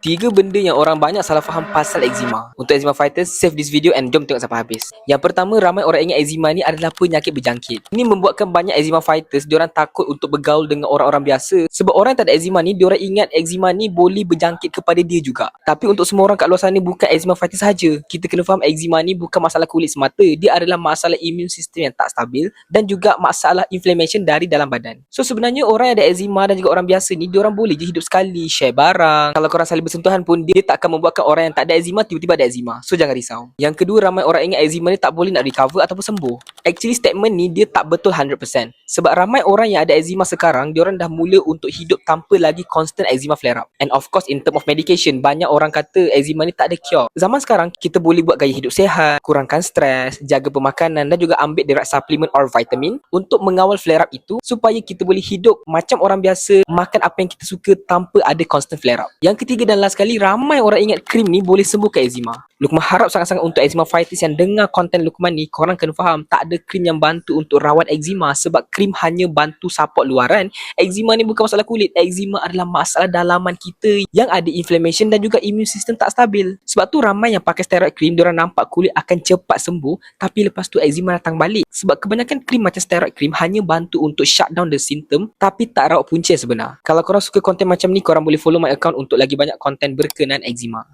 Tiga benda yang orang banyak salah faham pasal eczema. Untuk eczema fighters, save this video and jom tengok sampai habis. Yang pertama, ramai orang ingat eczema ni adalah penyakit berjangkit. Ini membuatkan banyak eczema fighters diorang takut untuk bergaul dengan orang-orang biasa. Sebab orang yang tak ada eczema ni, diorang ingat eczema ni boleh berjangkit kepada dia juga. Tapi untuk semua orang kat luar sana, bukan eczema fighters saja. Kita kena faham eczema ni bukan masalah kulit semata. Dia adalah masalah immune system yang tak stabil dan juga masalah inflammation dari dalam badan. So sebenarnya orang yang ada eczema dan juga orang biasa ni, diorang boleh je hidup sekali, share barang. Kalau korang saling bersentuhan pun, dia tak akan membuatkan orang yang tak ada eczema tiba-tiba ada eczema. So jangan risau. Yang kedua, ramai orang ingat eczema ni tak boleh nak recover ataupun sembuh. Actually statement ni dia tak betul 100%. Sebab ramai orang yang ada eczema sekarang, diorang dah mula untuk hidup tanpa lagi constant eczema flare up. And of course in term of medication, banyak orang kata eczema ni tak ada cure. Zaman sekarang kita boleh buat gaya hidup sihat, kurangkan stres, jaga pemakanan dan juga ambil the right supplement or vitamin untuk mengawal flare up itu supaya kita boleh hidup macam orang biasa, makan apa yang kita suka tanpa ada constant flare up. Yang ketiga dan last sekali, ramai orang ingat krim ni boleh sembuhkan eczema. Lukman harap sangat-sangat untuk eczema fighters yang dengar konten Lukman ni, korang kena faham tak ada krim yang bantu untuk rawat eczema sebab krim hanya bantu support luaran. Eczema ni bukan masalah kulit, eczema adalah masalah dalaman kita yang ada inflammation dan juga immune system tak stabil. Sebab tu ramai yang pakai steroid cream, diorang nampak kulit akan cepat sembuh tapi lepas tu eczema datang balik. Sebab kebanyakan krim macam steroid cream hanya bantu untuk shut down the symptom tapi tak rawat punca sebenar. Kalau korang suka konten macam ni, korang boleh follow my account untuk lagi banyak konten berkenaan eczema.